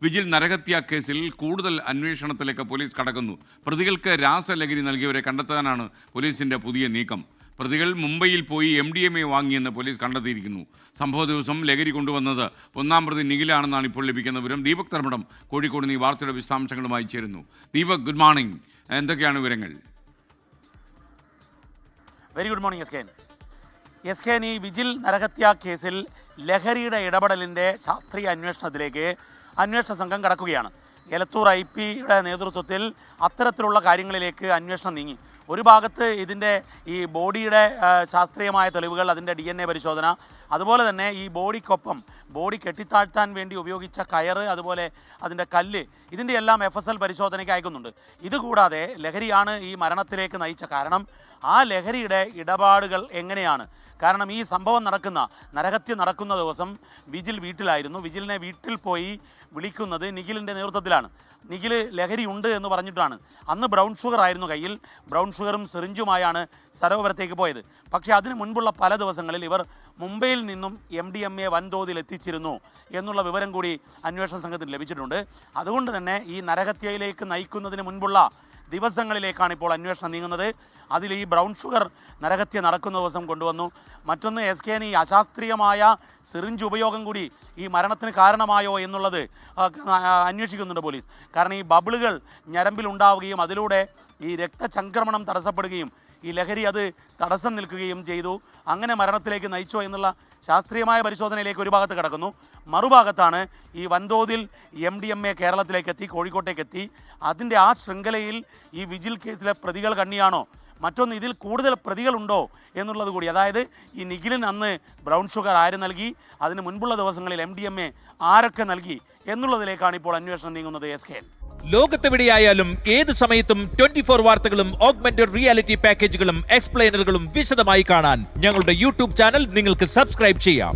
Vigil നരഹത്യാ കേസിൽ കൂടുതൽ അന്വേഷണത്തിലേക്ക് police കടക്കുന്നു. പ്രതികൾക്ക് രാസലഹരി നൽകിയവരെ കണ്ടെത്താനാണ് പോലീസിന്റെ പുതിയ നീക്കം. പ്രതികൾ മുംബൈയിൽ പോയി MDMA വാങ്ങിയെന്ന് പോലീസ് കണ്ടെത്തിയിരിക്കുന്നു. സംഭവ ദിവസം ലഹരി കൊണ്ടുവന്നത് ഒന്നാം പ്രതി നിഖിലാണെന്നാണ് ഇപ്പോൾ ലഭിക്കുന്ന വിവരം. ദീപക് ധർമ്മടം കോഴിക്കോട് നിന്ന് ഈ വാർത്തയുടെ വിശദാംശങ്ങളുമായി ചേരുന്നു. Deepak, good morning. എന്തൊക്കെയാണ് വിവരങ്ങൾ? Very good morning S K. ഈ വിജിൽ നരഹത്യാ കേസിൽ ലഹരിയുടെ ഇടപെടലിൻ്റെ ശാസ്ത്രീയ അന്വേഷണത്തിലേക്ക് അന്വേഷണ സംഘം കടക്കുകയാണ്. എലത്തൂർ IP-യുടെ നേതൃത്വത്തിൽ അത്തരത്തിലുള്ള കാര്യങ്ങളിലേക്ക് അന്വേഷണം നീങ്ങി. ഒരു ഭാഗത്ത് ഇതിൻ്റെ ഈ ബോഡിയുടെ ശാസ്ത്രീയമായ തെളിവുകൾ, അതിൻ്റെ DNA പരിശോധന, അതുപോലെ തന്നെ ഈ ബോഡിക്കൊപ്പം ബോഡി കെട്ടിത്താഴ്ത്താൻ വേണ്ടി ഉപയോഗിച്ച കയറ്, അതുപോലെ അതിൻ്റെ കല്ല്, ഇതിൻ്റെ എല്ലാം FSL പരിശോധനയ്ക്ക് അയക്കുന്നുണ്ട്. ഇതുകൂടാതെ ലഹരിയാണ് ഈ മരണത്തിലേക്ക് നയിച്ച കാരണം. ആ ലഹരിയുടെ ഇടപാടുകൾ എങ്ങനെയാണ്? കാരണം ഈ സംഭവം നരഹത്യ നടക്കുന്ന ദിവസം വിജിൽ വീട്ടിലായിരുന്നു. വിജിലിനെ വീട്ടിൽ പോയി വിളിക്കുന്നത് നിഖിലിൻ്റെ നേതൃത്വത്തിലാണ്. നിഖിൽ ലഹരി ഉണ്ട് എന്ന് പറഞ്ഞിട്ടാണ്. അന്ന് ബ്രൗൺ ഷുഗർ ആയിരുന്നു കയ്യിൽ. ബ്രൗൺ ഷുഗറും സിറിഞ്ചുമായാണ് സരോവരത്തേക്ക് പോയത്. പക്ഷേ അതിന് മുൻപുള്ള പല ദിവസങ്ങളിൽ ഇവർ മുംബൈയിൽ നിന്നും MDMA വൻതോതിൽ എത്തിച്ചിരുന്നു എന്നുള്ള വിവരം കൂടി അന്വേഷണ സംഘത്തിന് ലഭിച്ചിട്ടുണ്ട്. അതുകൊണ്ട് തന്നെ ഈ നരഹത്യയിലേക്ക് നയിക്കുന്നതിന് മുൻപുള്ള ദിവസങ്ങളിലേക്കാണ് ഇപ്പോൾ അന്വേഷണം നീങ്ങുന്നത്. അതിൽ ഈ ബ്രൗൺ ഷുഗർ നരഹത്യ നടക്കുന്ന ദിവസം കൊണ്ടുവന്നു. മറ്റൊന്ന് SK ഈ അശാസ്ത്രീയമായ സിറിഞ്ച് ഉപയോഗം കൂടി ഈ മരണത്തിന് കാരണമായോ എന്നുള്ളത് അന്വേഷിക്കുന്നുണ്ട് പോലീസ്. കാരണം ഈ ബബിളുകൾ ഞരമ്പിലുണ്ടാവുകയും അതിലൂടെ ഈ രക്തചംക്രമണം തടസ്സപ്പെടുകയും ഈ ലഹരി അത് തടസ്സം നിൽക്കുകയും ചെയ്തു. അങ്ങനെ മരണത്തിലേക്ക് നയിച്ചോ എന്നുള്ള ശാസ്ത്രീയമായ പരിശോധനയിലേക്ക് ഒരു ഭാഗത്ത് കിടക്കുന്നു. മറുഭാഗത്താണ് ഈ വൻതോതിൽ MDMA കേരളത്തിലേക്ക് എത്തി, കോഴിക്കോട്ടേക്ക് എത്തി. അതിൻ്റെ ആ ശൃംഖലയിൽ ഈ വിജിൽ കേസിലെ പ്രതികൾ കണ്ണിയാണോ, മറ്റൊന്ന് ഇതിൽ കൂടുതൽ പ്രതികളുണ്ടോ എന്നുള്ളത് കൂടി. അതായത് ഈ നിഖിലിന് അന്ന് ബ്രൗൺ ഷുഗർ ആര് നൽകി, അതിന് മുൻപുള്ള ദിവസങ്ങളിൽ MDMA ആരൊക്കെ നൽകി എന്നുള്ളതിലേക്കാണ് ഇപ്പോൾ അന്വേഷണം നീങ്ങുന്നത്. SK, ലോകത്തെവിടെയായാലും ഏത് സമയത്തും 24 വാർത്തകളും ഓഗ്മെന്റഡ് റിയാലിറ്റി പാക്കേജുകളും എക്സ്പ്ലെയിനറുകളും വിശദമായി കാണാൻ ഞങ്ങളുടെ YouTube ചാനൽ നിങ്ങൾക്ക് സബ്സ്ക്രൈബ് ചെയ്യാം.